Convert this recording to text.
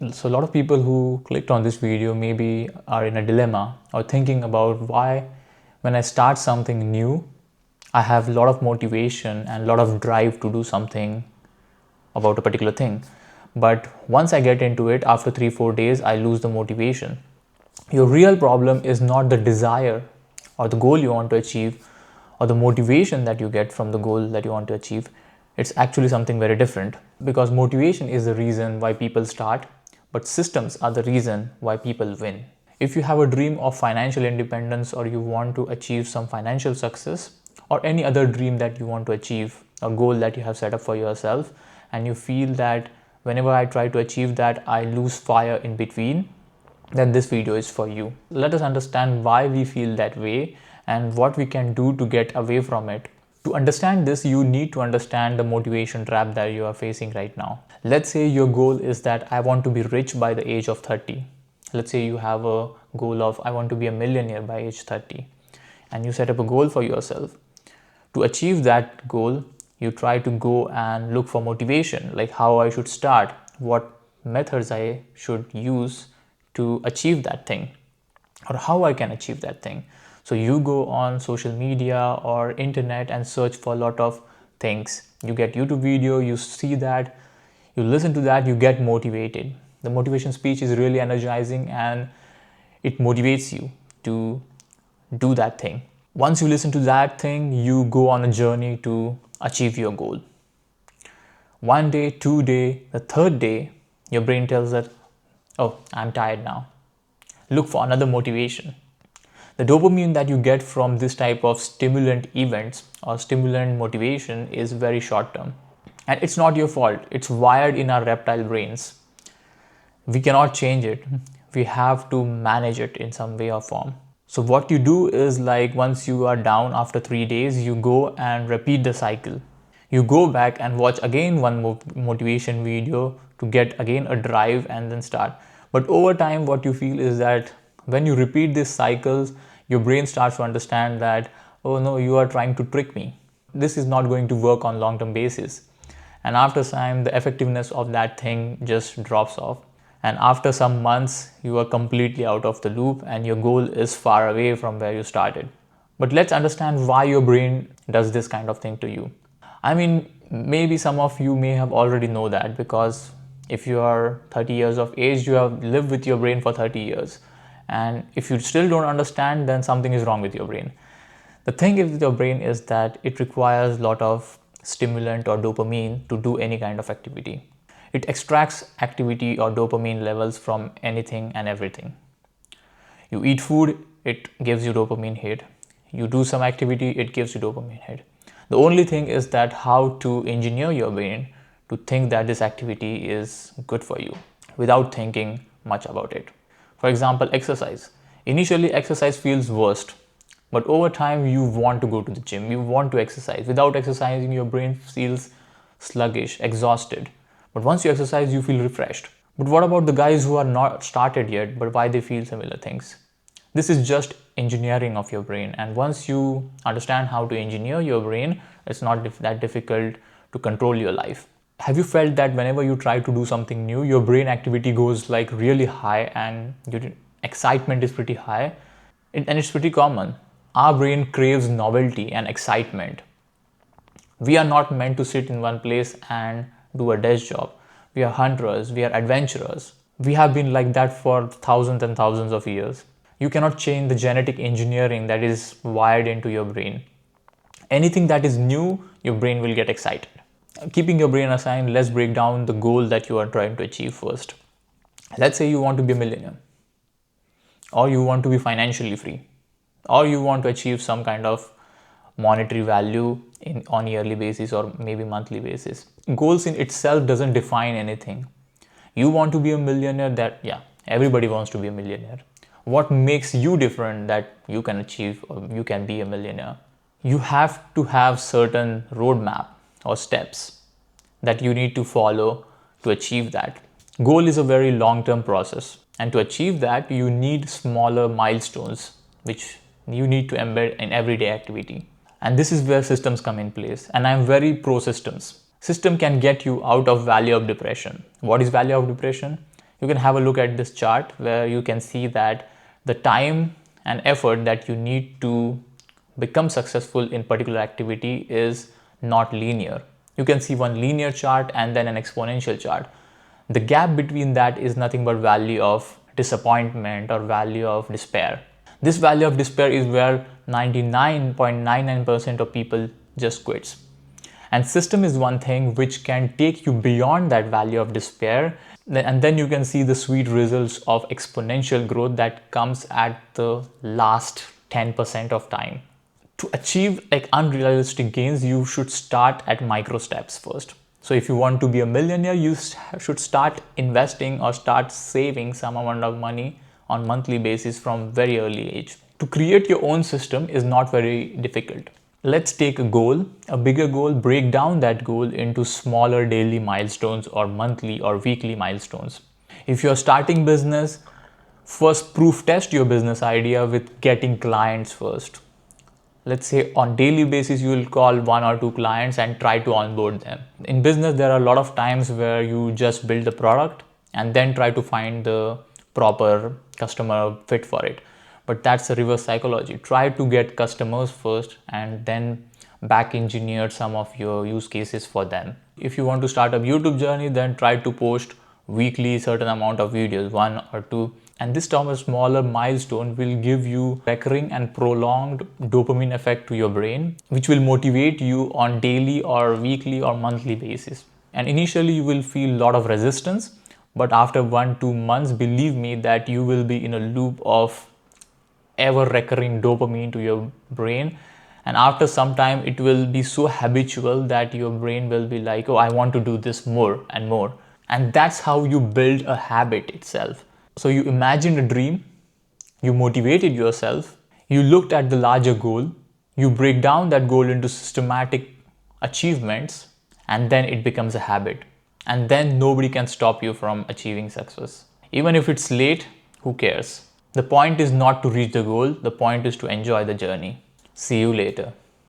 So a lot of people who clicked on this video maybe are in a dilemma or thinking about why when I start something new, I have a lot of motivation and a lot of drive to do something about a particular thing. But once I get into it, after 3-4 days, I lose the motivation. Your real problem is not the desire or the goal you want to achieve or the motivation that you get from the goal that you want to achieve. It's actually something very different, because motivation is the reason why people start, but systems are the reason why people win. If you have a dream of financial independence, or you want to achieve some financial success, or any other dream that you want to achieve, a goal that you have set up for yourself, and you feel that whenever I try to achieve that, I lose fire in between, then this video is for you. Let us understand why we feel that way and what we can do to get away from it. To understand this, you need to understand the motivation trap that you are facing right now. Let's say your goal is that I want to be rich by the age of 30. Let's say you have a goal of I want to be a millionaire by age 30, and you set up a goal for yourself. To achieve that goal, you try to go and look for motivation, like how I should start, what methods I should use to achieve that thing, or how I can achieve that thing. So you go on social media or internet and search for a lot of things. You get YouTube video, you see that, you listen to that, you get motivated. The motivation speech is really energizing and it motivates you to do that thing. Once you listen to that thing, you go on a journey to achieve your goal. One day, 2 day, the third day, your brain tells that, oh, I'm tired now. Look for another motivation. The dopamine that you get from this type of stimulant events or stimulant motivation is very short term. And it's not your fault. It's wired in our reptile brains. We cannot change it. We have to manage it in some way or form. So what you do is, like, once you are down after 3 days, you go and repeat the cycle. You go back and watch again one motivation video to get again a drive and then start. But over time, what you feel is that when you repeat these cycles, your brain starts to understand that, oh no, you are trying to trick me. This is not going to work on long-term basis. And after time, the effectiveness of that thing just drops off. And after some months, you are completely out of the loop and your goal is far away from where you started. But let's understand why your brain does this kind of thing to you. I mean, maybe some of you may have already know that, because if you are 30 years of age, you have lived with your brain for 30 years. And if you still don't understand, then something is wrong with your brain. The thing with your brain is that it requires a lot of stimulant or dopamine to do any kind of activity. It extracts activity or dopamine levels from anything and everything. You eat food, it gives you dopamine hit. You do some activity, it gives you dopamine hit. The only thing is that how to engineer your brain to think that this activity is good for you without thinking much about it. For example, exercise. Initially, exercise feels worst, but over time you want to go to the gym, you want to exercise. Without exercising, your brain feels sluggish, exhausted. But once you exercise, you feel refreshed. But what about the guys who are not started yet, but why they feel similar things? This is just engineering of your brain. And once you understand how to engineer your brain, it's not that difficult to control your life. Have you felt that whenever you try to do something new, your brain activity goes like really high and your excitement is pretty high? And it's pretty common. Our brain craves novelty and excitement. We are not meant to sit in one place and do a desk job. We are hunters, we are adventurers. We have been like that for thousands and thousands of years. You cannot change the genetic engineering that is wired into your brain. Anything that is new, your brain will get excited. Keeping your brain assigned, let's break down the goal that you are trying to achieve first. Let's say you want to be a millionaire, or you want to be financially free, or you want to achieve some kind of monetary value on yearly basis or maybe monthly basis. Goals in itself doesn't define anything. You want to be a millionaire, that, yeah, everybody wants to be a millionaire. What makes you different that you can achieve or you can be a millionaire? You have to have certain roadmap or steps that you need to follow to achieve that. Goal is a very long-term process, and to achieve that, you need smaller milestones which you need to embed in everyday activity. And this is where systems come in place. And I'm very pro systems. System can get you out of valley of depression. What is valley of depression? You can have a look at this chart where you can see that the time and effort that you need to become successful in particular activity is not linear. You can see one linear chart and then an exponential chart. The gap between that is nothing but value of disappointment or value of despair. This value of despair is where 99.99% of people just quits. And system is one thing which can take you beyond that value of despair, and then you can see the sweet results of exponential growth that comes at the last 10% of time. To achieve like unrealistic gains, you should start at micro steps first. So if you want to be a millionaire, you should start investing or start saving some amount of money on monthly basis from very early age. To create your own system is not very difficult. Let's take a goal, a bigger goal, break down that goal into smaller daily milestones or monthly or weekly milestones. If you're starting business, first proof test your business idea with getting clients first. Let's say on daily basis you will call one or two clients and try to onboard them. In business there are a lot of times where you just build the product and then try to find the proper customer fit for it. But that's a reverse psychology. Try to get customers first and then back engineer some of your use cases for them. If you want to start a YouTube journey, then try to post weekly certain amount of videos, one or two. And this term, a smaller milestone, will give you recurring and prolonged dopamine effect to your brain, which will motivate you on daily or weekly or monthly basis. And initially you will feel a lot of resistance, but after 1-2 months, believe me that you will be in a loop of ever recurring dopamine to your brain, and after some time it will be so habitual that your brain will be like, oh, I want to do this more and more. And that's how you build a habit itself. So you imagined a dream, you motivated yourself, you looked at the larger goal, you break down that goal into systematic achievements, and then it becomes a habit. And then nobody can stop you from achieving success. Even if it's late, who cares? The point is not to reach the goal, the point is to enjoy the journey. See you later.